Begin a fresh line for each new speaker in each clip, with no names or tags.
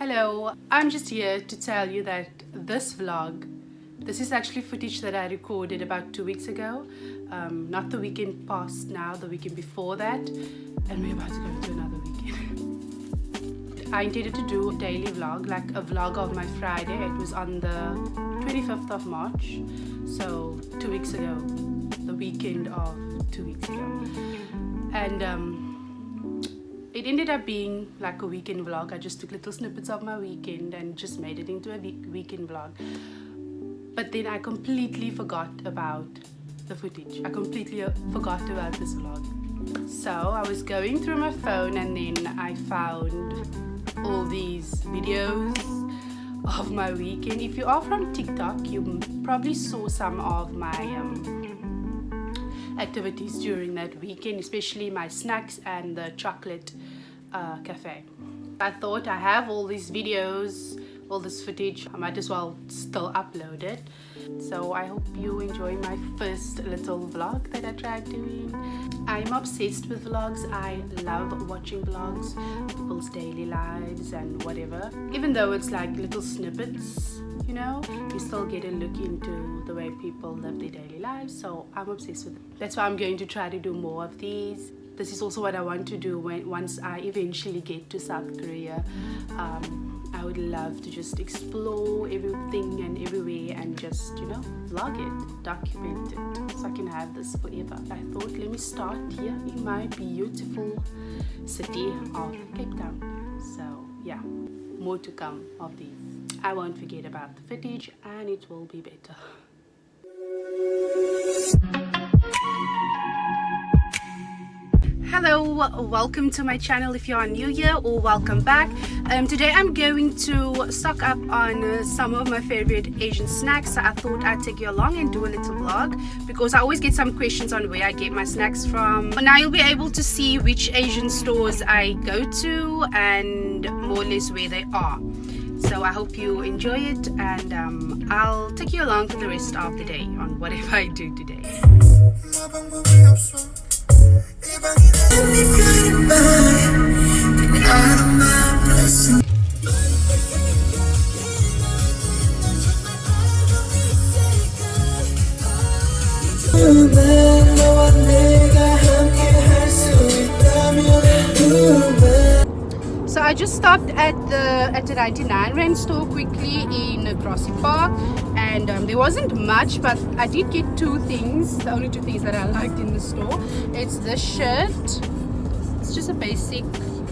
Hello, I'm just here to tell you that this vlog, this is actually footage that I recorded about 2 weeks ago. Not the weekend past now, the weekend before that. And we're about to go to another weekend. I intended to do a daily vlog, like a vlog of my Friday. It was on the 25th of March, so 2 weeks ago, the weekend of 2 weeks ago. And it ended up being like a weekend vlog. I just took little snippets of my weekend and just made it into a weekend vlog. But then I completely forgot about the footage. I completely forgot about this vlog. So I was going through my phone and then I found all these videos of my weekend. If you are from TikTok, you probably saw some of my activities during that weekend, especially my snacks and the chocolate cafe. I thought I have all these videos, all this footage, I might as well still upload it. So I hope you enjoy my first little vlog that I tried doing. I'm obsessed with vlogs. I love watching vlogs, people's daily lives and whatever. Even though it's like little snippets, you know, you still get a look into the way people live their daily lives. So I'm obsessed with it. That's why I'm going to try to do more of these. This is also what I want to do once I eventually get to South Korea. I would love to just explore everything and everywhere and just, you know, vlog it, document it, so I can have this forever. I thought, let me start here in my beautiful city of Cape Town. So yeah, more to come of these. I won't forget about the footage and it will be better. Hello, welcome to my channel if you are new here, or welcome back. Today I'm going to stock up on some of my favorite Asian snacks. So I thought I'd take you along and do a little vlog because I always get some questions on where I get my snacks from. Now you'll be able to see which Asian stores I go to and more or less where they are. So I hope you enjoy it, and I'll take you along for the rest of the day on whatever I do today. So I just stopped at the 99 Rand store quickly in Grassy Park, and there wasn't much, but I did get two things, the only two things that I liked in the store. It's this shirt. It's just a basic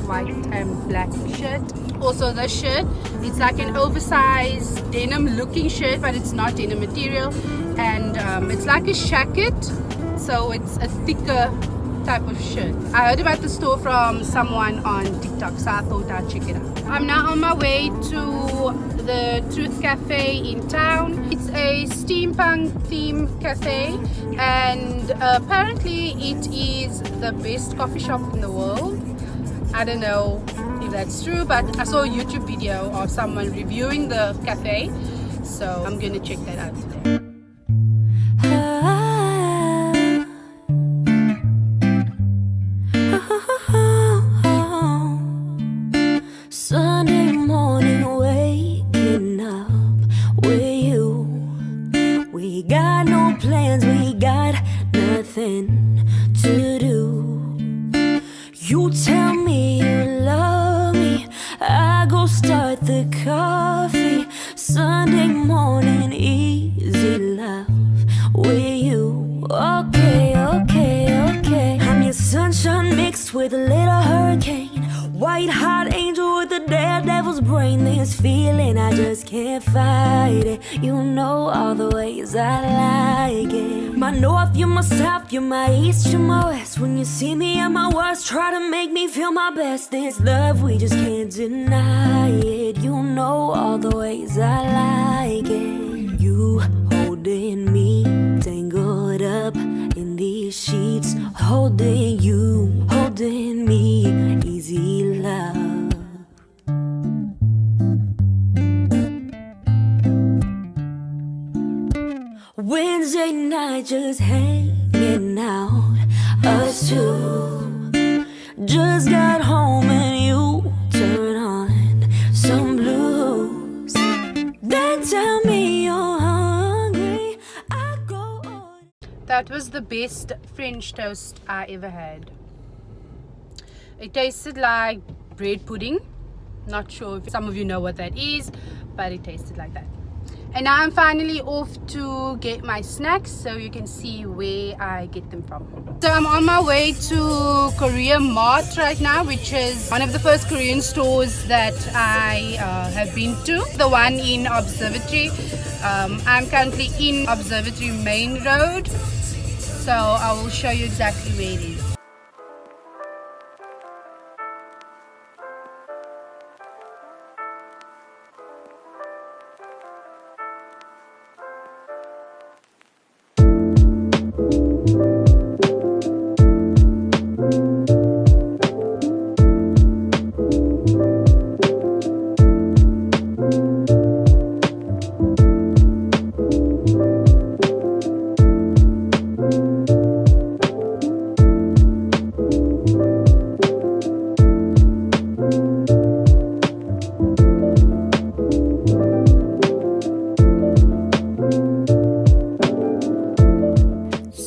white and black shirt. Also this shirt, it's like an oversized denim looking shirt, but it's not denim material, and it's like a jacket, so it's a thicker type of shirt. I heard about the store from someone on TikTok, so I thought I'd check it out. I'm now on my way to the Truth Cafe in town. It's a steampunk theme cafe, and apparently it is the best coffee shop in the world. I don't know if that's true, but I saw a YouTube video of someone reviewing the cafe, so I'm gonna check that out today.
Sunday morning, waking up with you. We got no plans, we got nothing to do. You tell me you love me, I go start the coffee. Sunday morning, easy love with you. Okay, okay, okay. I'm your sunshine mixed with a little hurricane. White hot angel with a daredevil's brain. This feeling, I just can't fight it. You know all the ways I like it. My north, you're my south, you're my east, you're my west. When you see me at my worst, try to make me feel my best. This love, we just can't deny it. You know all the ways I like it. You holding me, tangled up in these sheets. Holding you, holding me, easy love. Wednesday night just hanging out, us two. Just got home and you turn on some blue.
That was the best French toast I ever had. It tasted like bread pudding. Not sure if some of you know what that is, but it tasted like that. And now I'm finally off to get my snacks, so you can see where I get them from. So I'm on my way to Korea Mart right now, which is one of the first Korean stores that I have been to. The one in Observatory. I'm currently in Observatory Main Road, so I will show you exactly where it is.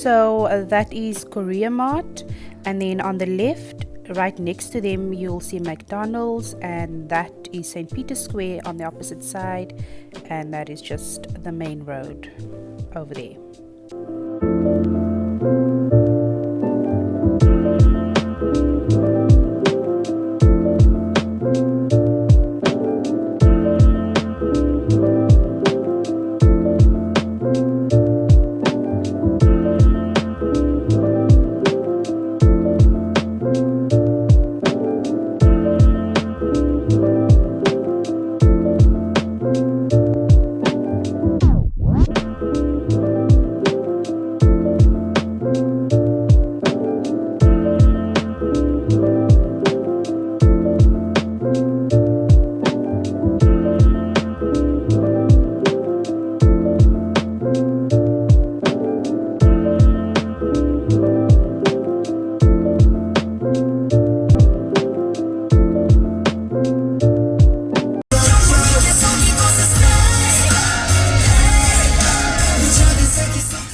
So that is Korea Mart, and then on the left, right next to them, you'll see McDonald's, and that is St. Peter's Square on the opposite side, and that is just the main road over there.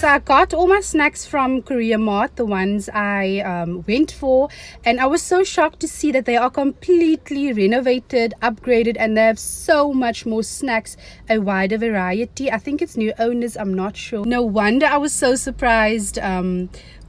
So I got all my snacks from Korea Mart, the ones I went for, and I was so shocked to see that they are completely renovated, upgraded, and they have so much more snacks, a wider variety. I think it's new owners, I'm not sure. No wonder I was so surprised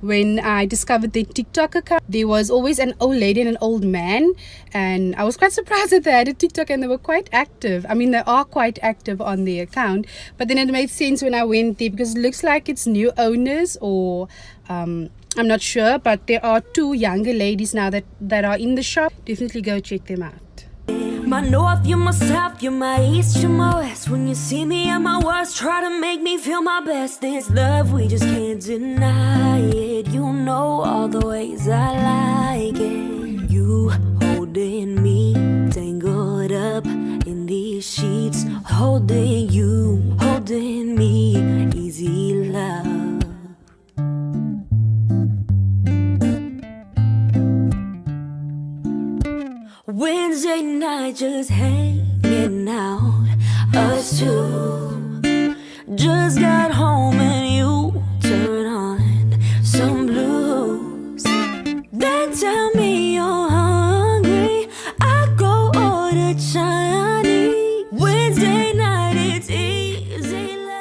when I discovered their TikTok account. There was always an old lady and an old man, and I was quite surprised that they had a TikTok and they were quite active. I mean, they are quite active on their account, but then it made sense when I went there because it looks like it's new owners, or I'm not sure, but there are two younger ladies now that are in the shop. Definitely go check them out.
My north, you're my south, you're my east, you're my west. When you see me at my worst, try to make me feel my best. This love, we just can't deny it. You know all the ways I like it. You holding me, tangled up in these sheets. Holding you, holding me, easy love. Wednesday night just hanging out, us two. Just got home and you turn on some blues. Then tell me you're hungry, I go order Chinese. Wednesday night it's easy love.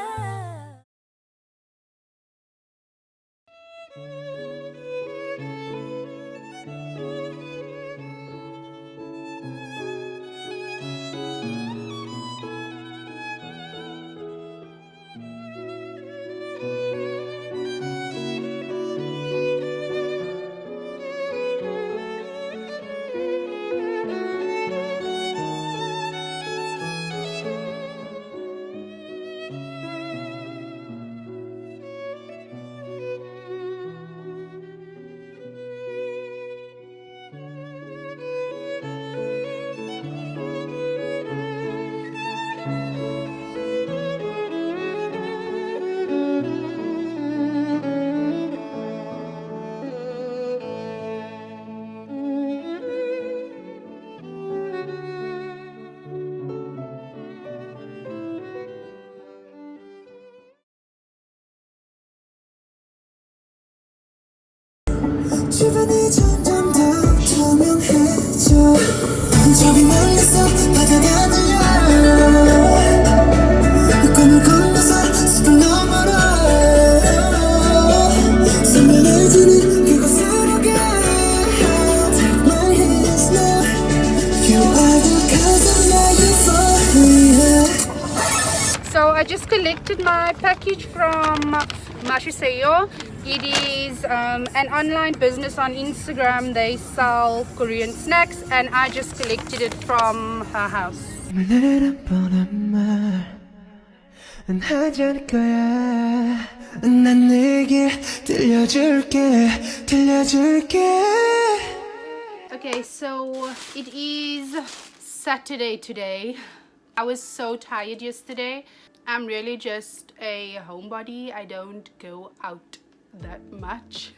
I just collected my package from Mashiseyo. It is an online business on Instagram. They sell Korean snacks and I just collected it from her house. Okay, so it is Saturday today. I was so tired yesterday. I'm really just a homebody. I don't go out that much.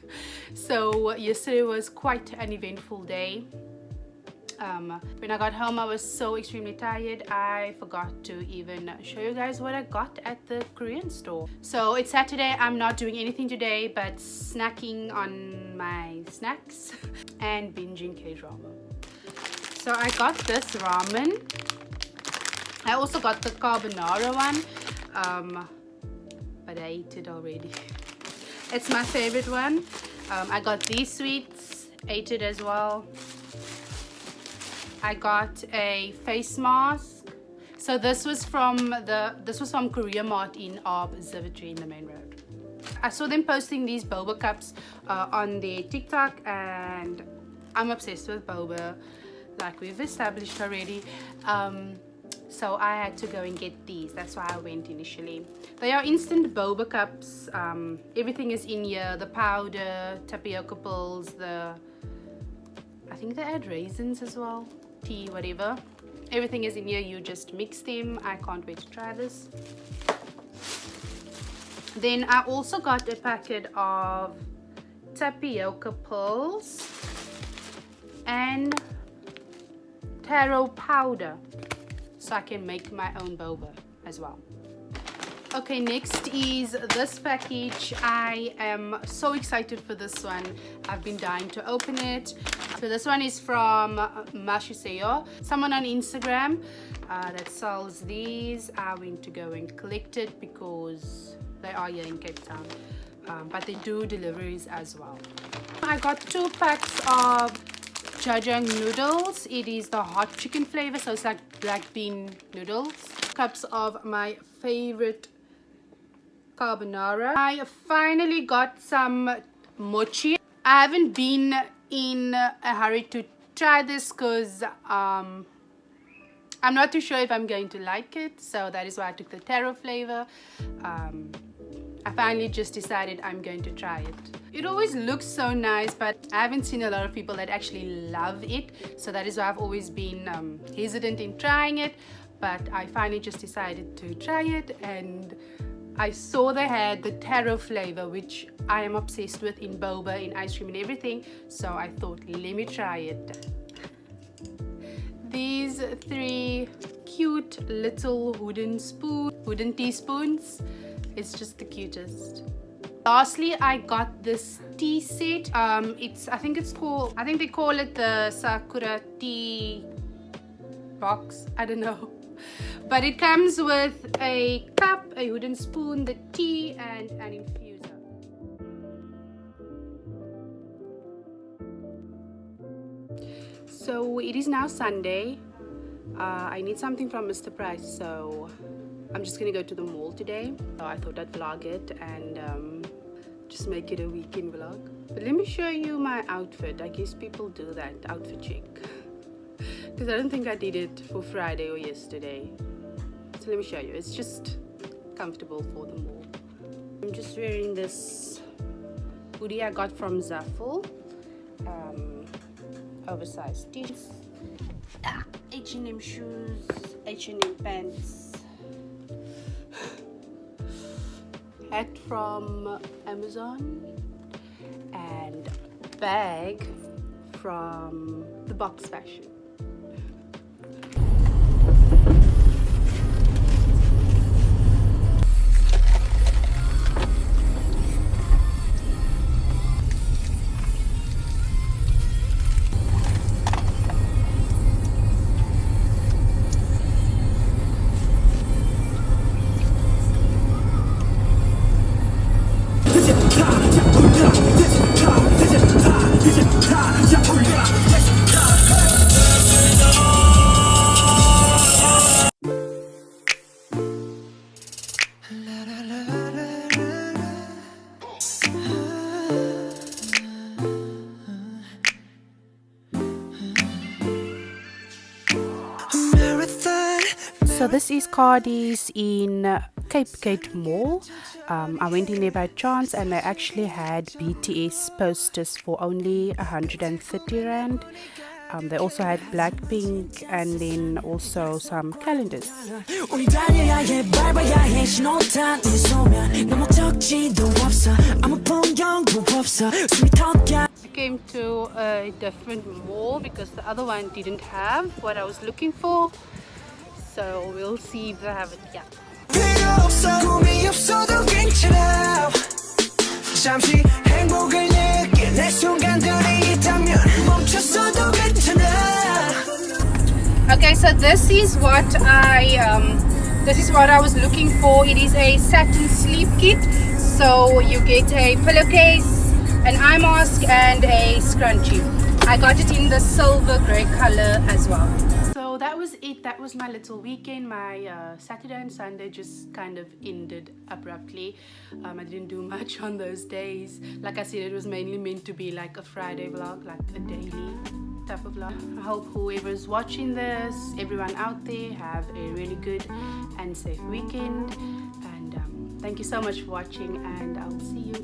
So yesterday was quite an eventful day. When I got home I was so extremely tired. I forgot to even show you guys what I got at the Korean store. So it's Saturday. I'm not doing anything today but snacking on my snacks and binging K-drama. So I got this ramen. I also got the carbonara one, but I ate it already. It's my favorite one. I got these sweets, ate it as well. I got a face mask. So this was from Korea Mart in Observatory in the main road. I saw them posting these boba cups on their TikTok and I'm obsessed with boba, like we've established already. So I had to go and get these. That's why I went initially. They are instant boba cups. Everything is in here. The powder, tapioca pills, I think they add raisins as well. Tea, whatever. Everything is in here. You just mix them. I can't wait to try this. Then I also got a packet of tapioca pills and taro powder, so I can make my own boba as well. Okay, next is this package. I am so excited for this one. I've been dying to open it. So this one is from Mashiseyo, someone on Instagram that sells these. I went to go and collect it because they are here in Cape Town, but they do deliveries as well. I got 2 packs of jajang noodles. It is the hot chicken flavor, so it's like black bean noodles. Cups of my favorite carbonara. I finally got some mochi. I haven't been in a hurry to try this because I'm not too sure if I'm going to like it, so that is why I took the taro flavor. I finally just decided I'm going to try it. It always looks so nice, but I haven't seen a lot of people that actually love it, so that is why I've always been hesitant in trying it. But I finally just decided to try it, and I saw they had the taro flavor, which I am obsessed with in boba, in ice cream and everything, so I thought, let me try it. These 3 cute little wooden teaspoons. It's just the cutest. Lastly, I got this tea set. I think they call it the Sakura tea box. I don't know. But it comes with a cup, a wooden spoon, the tea, and an infuser. So it is now Sunday. I need something from Mr. Price, so I'm just gonna go to the mall today. So I thought I'd vlog it and just make it a weekend vlog. But let me show you my outfit. I guess people do that, outfit check. Because I don't think I did it for Friday or yesterday. So let me show you. It's just comfortable for the mall. I'm just wearing this hoodie I got from Zaful. Oversized jeans. H&M shoes, H&M pants. Hat from Amazon. And bag from the Box Fashion. So this is Cardi's in Cape Gate Mall. I went in there by chance and they actually had BTS posters for only 130 Rand. They also had Blackpink and then also some calendars. I came to a different mall because the other one didn't have what I was looking for. So we'll see if they have it here. Okay, so this is what I was looking for. It is a satin sleep kit. So you get a pillowcase, an eye mask and a scrunchie. I got it in the silver grey color as well. So that was it. That was my little weekend. My Saturday and Sunday just kind of ended abruptly. I didn't do much on those days. Like I said, it was mainly meant to be like a Friday vlog, like a daily type of vlog. I hope whoever's watching this, everyone out there, have a really good and safe weekend. And thank you so much for watching, and I'll see you